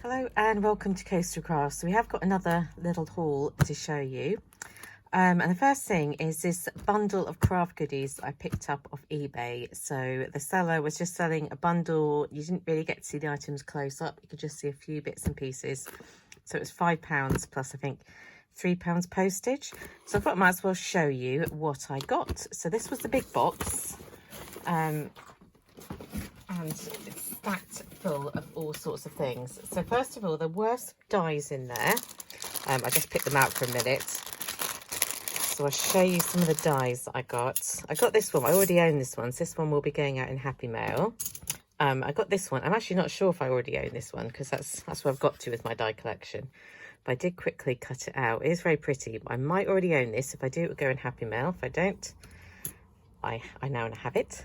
Hello and welcome to Coastal Crafts. So we have got another little haul to show you. And the first thing is this bundle of craft goodies that I picked up off eBay. So the seller was just selling a bundle. You didn't really get to see the items close up. You could just see a few bits and pieces. So it was £5 plus I think £3 postage. So I thought I might as well show you what I got. So this was the big box. And it's stacked full of all sorts of things. So first of all, there were some dies in there. I just picked them out for a minute. So I'll show you some of the dies that I got. I got this one. I already own this one. So this one will be going out in Happy Mail. I got this one. I'm actually not sure if I already own this one because that's where I've got to with my die collection. But I did quickly cut it out. It is very pretty. I might already own this. If I do, it will go in Happy Mail. If I don't, I now have it.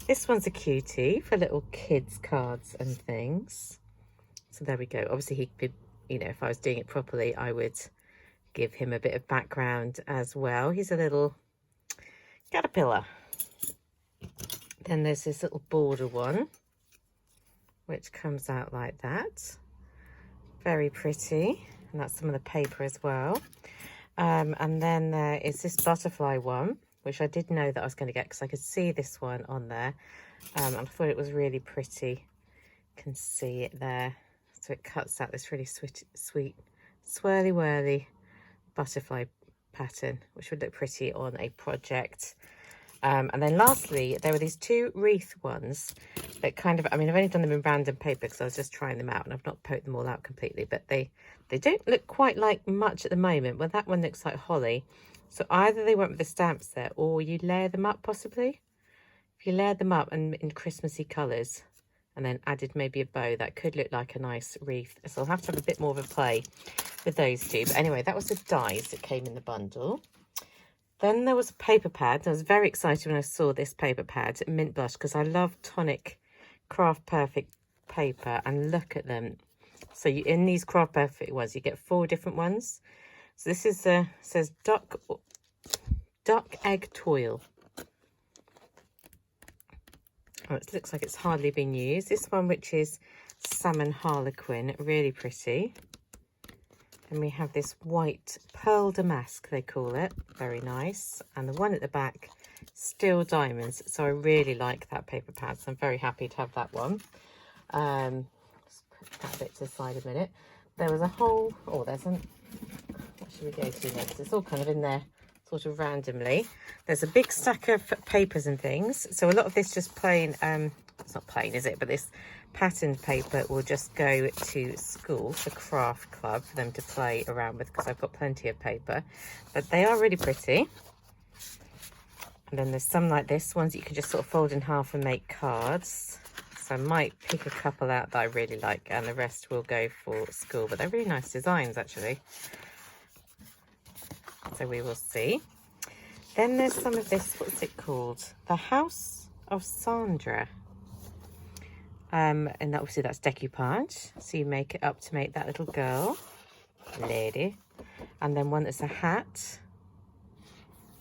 This one's a cutie for little kids' cards and things. So there we go. Obviously, he could, you know, if I was doing it properly, I would give him a bit of background as well. He's a little caterpillar. Then there's this little border one, which comes out like that. Very pretty. And that's some of the paper as well. And then there is this butterfly one, which I did know that I was going to get because I could see this one on there. And I thought it was really pretty. You can see it there. So it cuts out this really sweet swirly whirly butterfly pattern, which would look pretty on a project. And then lastly, there were these two wreath ones that kind of, I mean, I've only done them in random paper because I was just trying them out and I've not poked them all out completely, but they don't look quite like much at the moment. Well, that one looks like holly. So either they went with the stamps there or you layer them up possibly. If you layered them up and in Christmassy colours and then added maybe a bow, that could look like a nice wreath. So I'll have to have a bit more of a play with those two. But anyway, that was the dies that came in the bundle. Then there was a paper pad. I was very excited when I saw this paper pad, mint blush, because I love tonic Craft Perfect paper. And look at them. So in these Craft Perfect ones, you get 4 different ones. So this is says duck egg toil. Oh, it looks like it's hardly been used. This one, which is salmon harlequin, really pretty. And we have this white pearl damask, they call it, very nice. And the one at the back, steel diamonds. So I really like that paper pad. So I'm very happy to have that one. Just put that bit to the side a minute. There was a whole, what should we go to next? It's all kind of in there sort of randomly. There's a big stack of papers and things. So a lot of this just plain, it's not plain, is it? But this patterned paper will just go to school, the craft club, for them to play around with because I've got plenty of paper. But they are really pretty. And then there's some like this, ones that you can just sort of fold in half and make cards. So I might pick a couple out that I really like and the rest will go for school. But they're really nice designs actually. So we will see. Then there's some of this, what's it called? The House of Sandra. And obviously that's decoupage. So you make it up to make that little girl, lady. And then one that's a hat.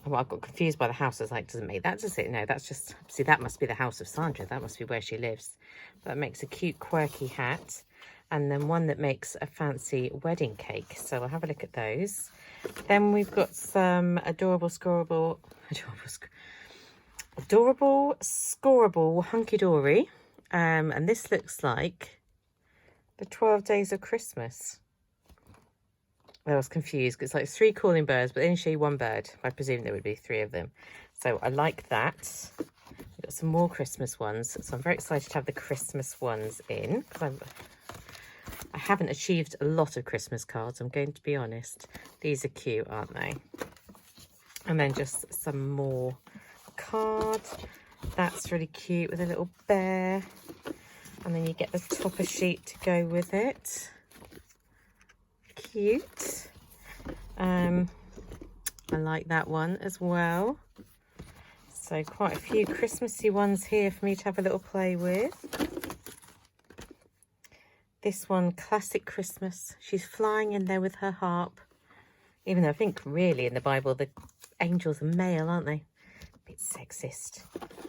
Well, I got confused by the house. I was like, doesn't make that, does it? No, that's just, see, that must be the House of Sandra. That must be where she lives. That makes a cute, quirky hat. And then one that makes a fancy wedding cake. So we'll have a look at those. Then we've got some adorable scoreable hunky-dory. And this looks like the 12 Days of Christmas. I was confused because it's like 3 calling birds, but they only show you 1 bird. I presume there would be 3 of them. So I like that. We've got some more Christmas ones. So I'm very excited to have the Christmas ones in. Because I haven't achieved a lot of Christmas cards, I'm going to be honest. These are cute, aren't they? And then just some more cards. That's really cute with a little bear. And then you get the topper sheet to go with it. Cute. I like that one as well. So quite a few Christmassy ones here for me to have a little play with. This one, Classic Christmas. She's flying in there with her harp. Even though I think really in the Bible the angels are male, aren't they? A bit sexist.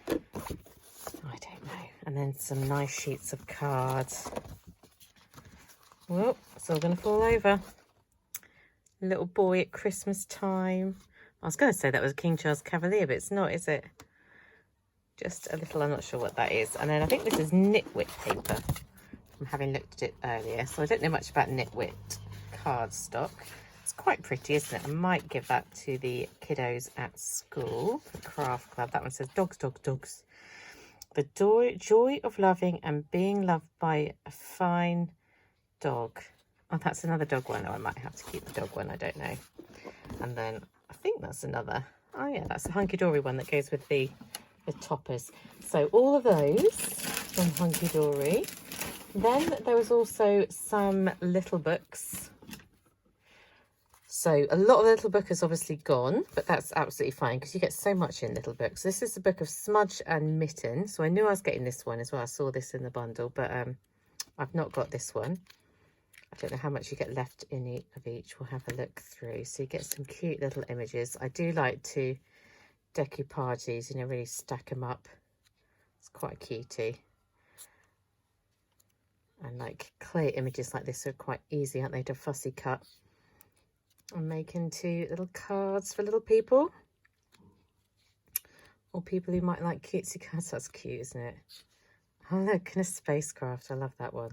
I don't know. And then some nice sheets of cards. Well, it's all going to fall over. Little boy at Christmas time. I was going to say that was a King Charles Cavalier, but it's not, is it? Just a little, I'm not sure what that is. And then I think this is Knitwit paper from having looked at it earlier. So I don't know much about Knitwit cardstock. It's quite pretty, isn't it? I might give that to the kiddos at school for craft club. That one says dogs, dogs, dogs. The joy of loving and being loved by a fine dog. Oh, that's another dog one. Oh, I might have to keep the dog one. I don't know. And then I think that's another. Oh yeah, that's a Hunky Dory one that goes with the toppers. So all of those from Hunky Dory. Then there was also some little books. So a lot of the little book is obviously gone, but that's absolutely fine because you get so much in little books. This is the book of Smudge and Mitten. So I knew I was getting this one as well. I saw this in the bundle, but I've not got this one. I don't know how much you get left in each. We'll have a look through. So you get some cute little images. I do like to decoupage these, you know, really stack them up. It's quite a cutie. And like clear images like this are quite easy, aren't they, to fussy cut and make into little cards for little people or people who might like cutesy cards. That's cute, isn't it? Oh look, and a spacecraft. I love that one.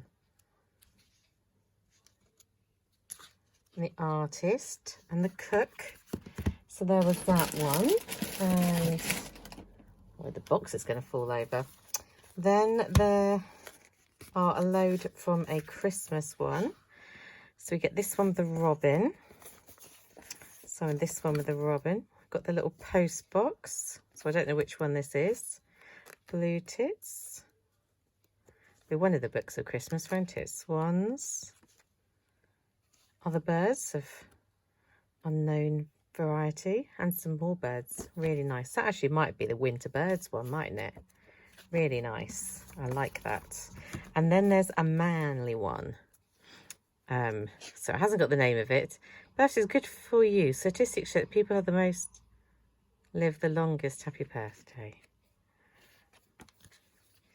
And the artist and the cook. So there was that one. And oh, the box is going to fall over. Then there are a load from a Christmas one. So we get this one with the robin. So in this one with the robin, I've got the little post box. So I don't know which one this is. Blue Tits. Be one of the books of Christmas, won't it? Swans. Other birds of unknown variety and some more birds. Really nice. That actually might be the winter birds one, mightn't it? Really nice. I like that. And then there's a manly one. So it hasn't got the name of it. Birthday is good for you. Statistics show that people have the most, live the longest. Happy birthday.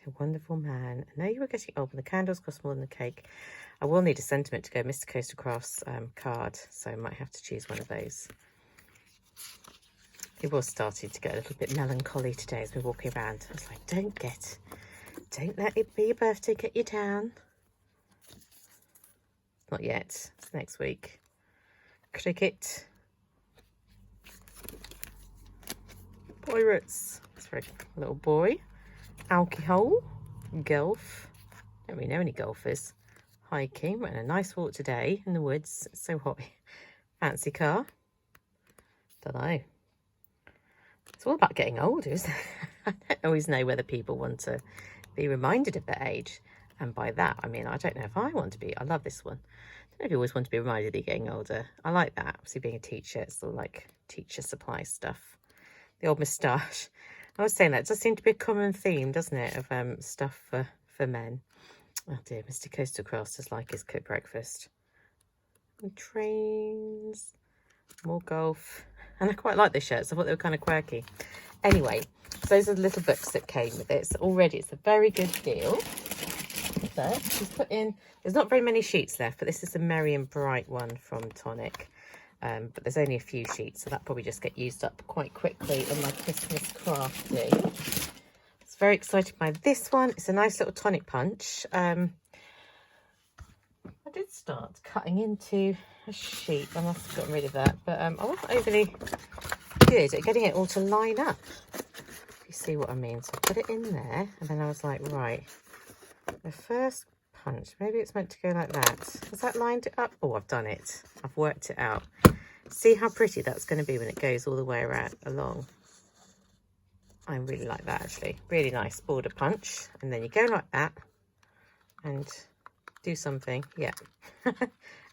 A wonderful man. I know you were getting old, but the candles cost more than the cake. I will need a sentiment to go Mr. Coaster Crafts card, so I might have to choose one of those. It was starting to get a little bit melancholy today as we're walking around. I was like, don't let it be your birthday get you down. Not yet. It's next week. Cricket. Pirates. It's for a little boy. Alcohol. Golf. Don't really know any golfers. Hiking. Went on a nice walk today in the woods. It's so hot. Fancy car. Don't know. It's all about getting older, isn't it? I don't always know whether people want to be reminded of their age. And by that, I mean, I don't know if I want to be. I love this one. I don't know if you always want to be reminded that you're getting older. I like that. Obviously, being a teacher, it's all like teacher supply stuff. The old moustache. I was saying that. It does seem to be a common theme, doesn't it, of stuff for men. Oh dear, Mr. Coastal Crafts does like his cooked breakfast. And trains. More golf. And I quite like the shirts. I thought they were kind of quirky. Anyway, so those are the little books that came with it. So already it's a very good deal. But she's put in, there's not very many sheets left, but this is the Merry and Bright one from Tonic. But there's only a few sheets, so that probably just get used up quite quickly in my Christmas crafting. I was very excited by this one. It's a nice little tonic punch. I did start cutting into a sheet. I must have gotten rid of that, but I wasn't overly good at getting it all to line up. If you see what I mean. So I put it in there, and then I was like, right, the first punch, maybe it's meant to go like that. Has that lined it up? Oh, I've done it. I've worked it out. See how pretty that's going to be when it goes all the way around along. I really like that, actually. Really nice border punch. And then you go like that and do something. Yeah.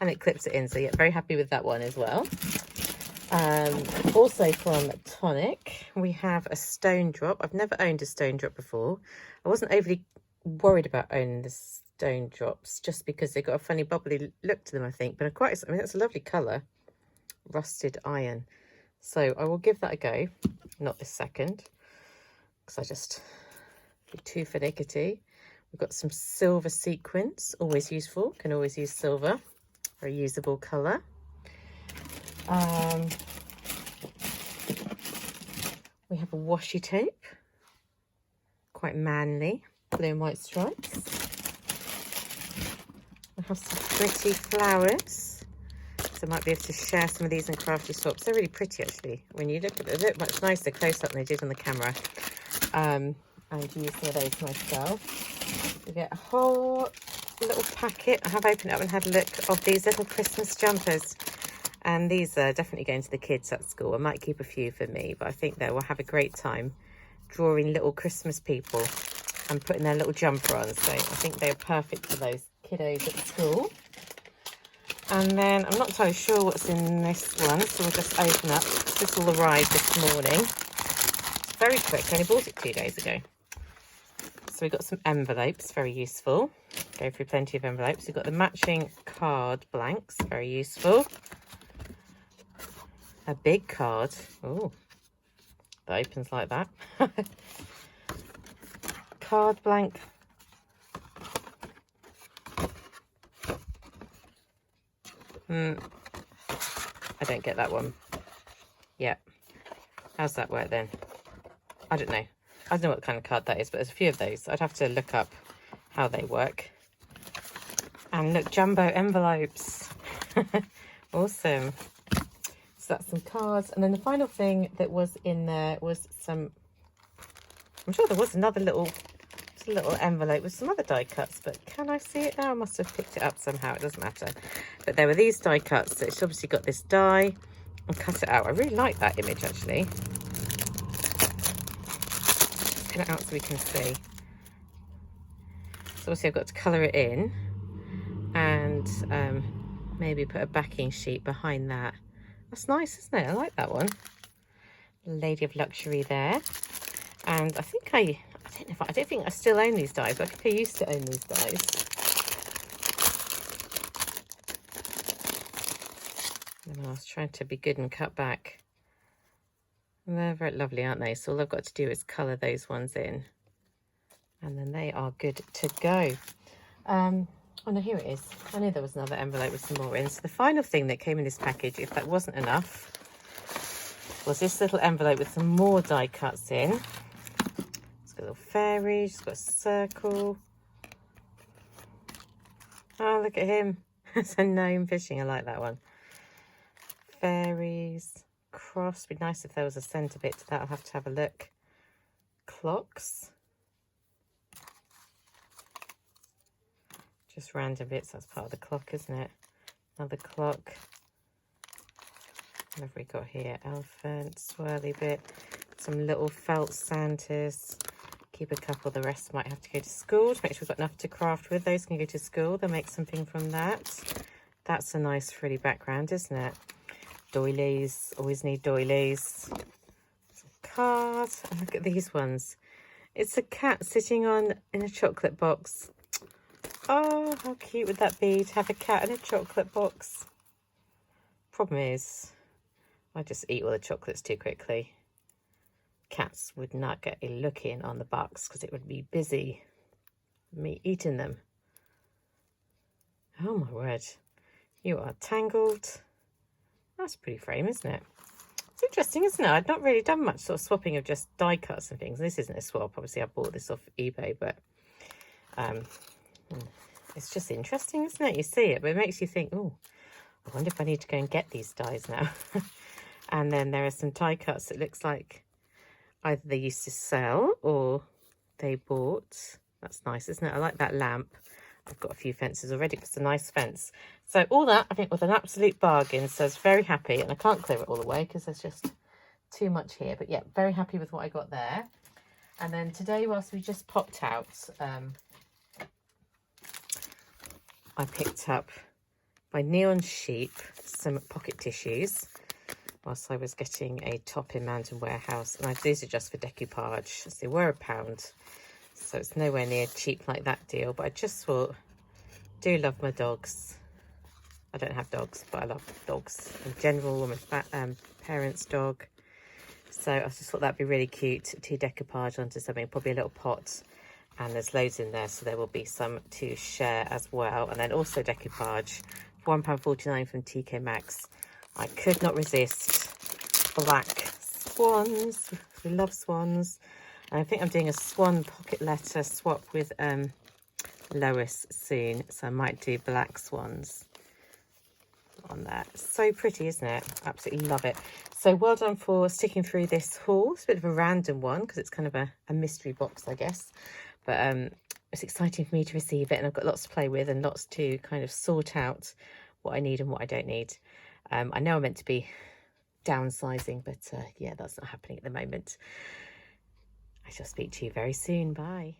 And it clips it in. So, yeah, very happy with that one as well. Also from Tonic, we have a stone drop. I've never owned a stone drop before. I wasn't overly worried about owning the stone drops just because they got a funny bubbly look to them, I think. But I mean, that's a lovely colour. Rusted iron. So I will give that a go. Not this second, because I just be too finicky. We've got some silver sequins, always useful, can always use silver, very usable colour. We have a washi tape, quite manly, blue and white stripes. We have some pretty flowers, so I might be able to share some of these in crafty swaps. They're really pretty actually. When you look at them, they look much nicer close up than they did on the camera. And use some of those myself. We get a whole little packet. I have opened it up and had a look of these little Christmas jumpers. And these are definitely going to the kids at school. I might keep a few for me, but I think they will have a great time drawing little Christmas people and putting their little jumper on. So I think they're perfect for those kiddos at school. And then I'm not entirely sure what's in this one, so we'll just open up. This will arrive this morning. It's very quick, I only bought it 2 days ago. So we've got some envelopes, very useful. Go through plenty of envelopes. We've got the matching card blanks, very useful. A big card. Oh, that opens like that. Card blank. I don't get that one. Yeah. How's that work then? I don't know. I don't know what kind of card that is, but there's a few of those. I'd have to look up how they work. And look, jumbo envelopes. Awesome. So that's some cards. And then the final thing that was in there was some, I'm sure there was another little envelope with some other die cuts, but can I see it now? I must have picked it up somehow. It doesn't matter. But there were these die cuts. So it's obviously got this die and cut it out. I really like that image actually. Cut it out so we can see. So obviously I've got to colour it in and maybe put a backing sheet behind that. That's nice, isn't it? I like that one. Lady of Luxury there. And I think I don't think I still own these dies, but I think I used to own these dies. And I was trying to be good and cut back. And they're very lovely, aren't they? So all I've got to do is colour those ones in. And then they are good to go. Oh no, here it is. I knew there was another envelope with some more in. So the final thing that came in this package, if that wasn't enough, was this little envelope with some more die cuts in. It's got a little fairy, it's got a circle. Oh, look at him. It's a gnome fishing. I like that one. Fairies, cross. Be nice if there was a centre bit to that. I'll have to have a look. Clocks. Just random bits, that's part of the clock, isn't it? Another clock. What have we got here? Elephant, swirly bit. Some little felt Santas. Keep a couple, the rest might have to go to school. To make sure we've got enough to craft with. Those can go to school, they'll make something from that. That's a nice frilly background, isn't it? Doilies, always need doilies. Some cards, and look at these ones. It's a cat sitting in a chocolate box. Oh, how cute would that be to have a cat in a chocolate box? Problem is, I just eat all the chocolates too quickly. Cats would not get a look in on the box because it would be busy me eating them. Oh my word, you are tangled. That's a pretty frame, isn't it? It's interesting, isn't it? I've not really done much sort of swapping of just die cuts and things. This isn't a swap, obviously I bought this off eBay, but it's just interesting, isn't it? You see it, but it makes you think, oh, I wonder if I need to go and get these dies now. And then there are some die cuts that looks like either they used to sell or they bought. That's nice, isn't it? I like that lamp. I've got a few fences already. It's a nice fence. So all that, I think, was an absolute bargain. So I was very happy. And I can't clear it all away because there's just too much here. But yeah, very happy with what I got there. And then today, whilst we just popped out, I picked up by Neon Sheep some pocket tissues whilst I was getting a top in Mountain Warehouse. And these are just for decoupage. So they were £1. So it's nowhere near cheap like that deal. But I just thought, do love my dogs. I don't have dogs, but I love dogs in general. I'm a parents' dog. So I just thought that'd be really cute to decoupage onto something, probably a little pot. And there's loads in there, so there will be some to share as well. And then also decoupage, £1.49 from TK Maxx. I could not resist black swans. We love swans. And I think I'm doing a swan pocket letter swap with Lois soon, so I might do black swans on that. So pretty, isn't it? Absolutely love it. So well done for sticking through this haul. It's a bit of a random one because it's kind of a mystery box, I guess, but it's exciting for me to receive it, and I've got lots to play with and lots to kind of sort out what I need and what I don't need. I know I'm meant to be downsizing, but yeah, that's not happening at the moment. I shall speak to you very soon. Bye.